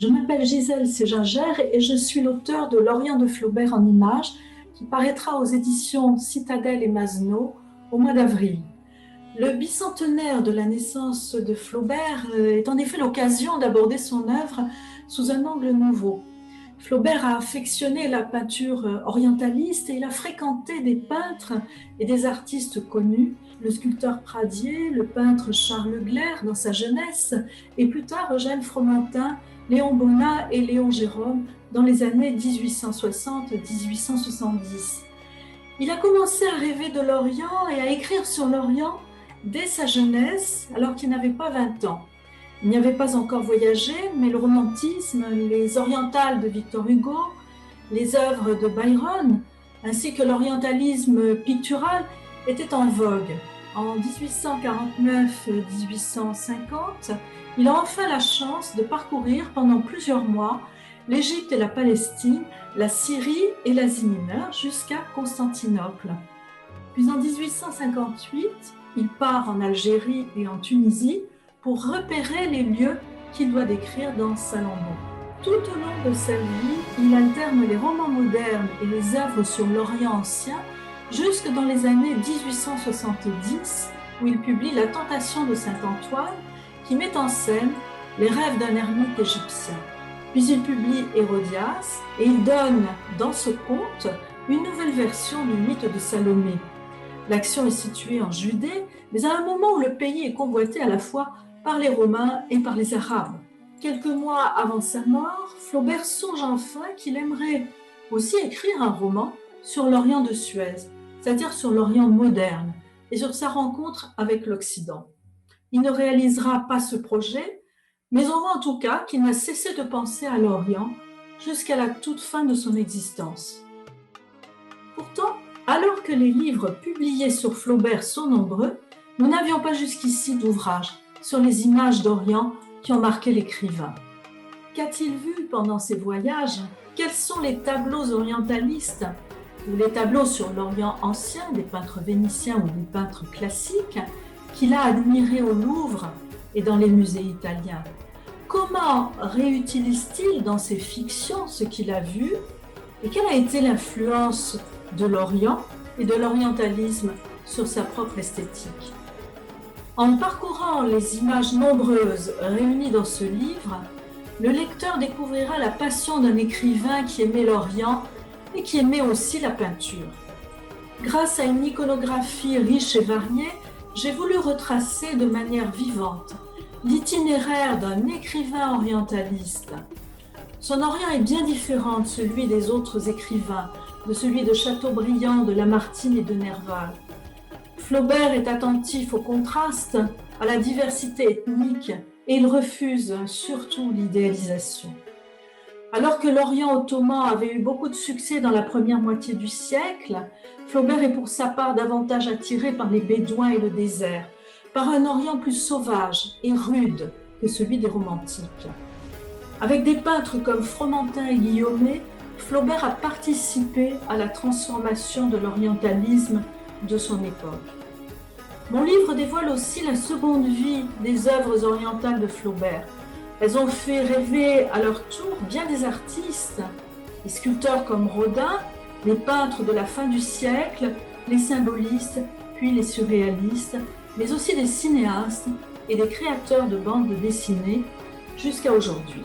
Je m'appelle Gisèle Ségingère et je suis l'auteure de L'Orient de Flaubert en images qui paraîtra aux éditions Citadel et Masneau au mois d'avril. Le bicentenaire de la naissance de Flaubert est en effet l'occasion d'aborder son œuvre sous un angle nouveau. Flaubert a affectionné la peinture orientaliste et il a fréquenté des peintres et des artistes connus, le sculpteur Pradier, le peintre Charles Glair dans sa jeunesse et plus tard Eugène Fromentin, Léon Bonnat et Léon Gérôme dans les années 1860-1870. Il a commencé à rêver de l'Orient et à écrire sur l'Orient dès sa jeunesse alors qu'il n'avait pas 20 ans. Il n'y avait pas encore voyagé, mais le romantisme, les orientales de Victor Hugo, les œuvres de Byron, ainsi que l'orientalisme pictural étaient en vogue. En 1849-1850, il a enfin la chance de parcourir pendant plusieurs mois l'Égypte et la Palestine, la Syrie et l'Asie mineure jusqu'à Constantinople. Puis en 1858, il part en Algérie et en Tunisie pour repérer les lieux qu'il doit décrire dans Salammbô. Tout au long de sa vie, il alterne les romans modernes et les œuvres sur l'Orient ancien jusque dans les années 1870 où il publie La Tentation de Saint-Antoine qui met en scène les rêves d'un ermite égyptien. Puis il publie Hérodias et il donne dans ce conte une nouvelle version du mythe de Salomé. L'action est située en Judée, mais à un moment où le pays est convoité à la fois par les Romains et par les Arabes. Quelques mois avant sa mort, Flaubert songe enfin qu'il aimerait aussi écrire un roman sur l'Orient de Suez, c'est-à-dire sur l'Orient moderne et sur sa rencontre avec l'Occident. Il ne réalisera pas ce projet, mais on voit en tout cas qu'il n'a cessé de penser à l'Orient jusqu'à la toute fin de son existence. Pourtant, alors que les livres publiés sur Flaubert sont nombreux, nous n'avions pas jusqu'ici d'ouvrage sur les images d'Orient qui ont marqué l'écrivain. Qu'a-t-il vu pendant ses voyages? Quels sont les tableaux orientalistes ou les tableaux sur l'Orient ancien, des peintres vénitiens ou des peintres classiques qu'il a admirés au Louvre et dans les musées italiens? Comment réutilise-t-il dans ses fictions ce qu'il a vu? Et quelle a été l'influence de l'Orient et de l'orientalisme sur sa propre esthétique? En parcourant les images nombreuses réunies dans ce livre, le lecteur découvrira la passion d'un écrivain qui aimait l'Orient et qui aimait aussi la peinture. Grâce à une iconographie riche et variée, j'ai voulu retracer de manière vivante l'itinéraire d'un écrivain orientaliste. Son Orient est bien différent de celui des autres écrivains, de celui de Chateaubriand, de Lamartine et de Nerval. Flaubert est attentif au contraste, à la diversité ethnique et il refuse surtout l'idéalisation. Alors que l'Orient ottoman avait eu beaucoup de succès dans la première moitié du siècle, Flaubert est pour sa part davantage attiré par les Bédouins et le désert, par un Orient plus sauvage et rude que celui des romantiques. Avec des peintres comme Fromentin et Guillaumet, Flaubert a participé à la transformation de l'orientalisme de son époque. Mon livre dévoile aussi la seconde vie des œuvres orientales de Flaubert. Elles ont fait rêver à leur tour bien des artistes, les sculpteurs comme Rodin, les peintres de la fin du siècle, les symbolistes, puis les surréalistes, mais aussi des cinéastes et des créateurs de bandes dessinées jusqu'à aujourd'hui.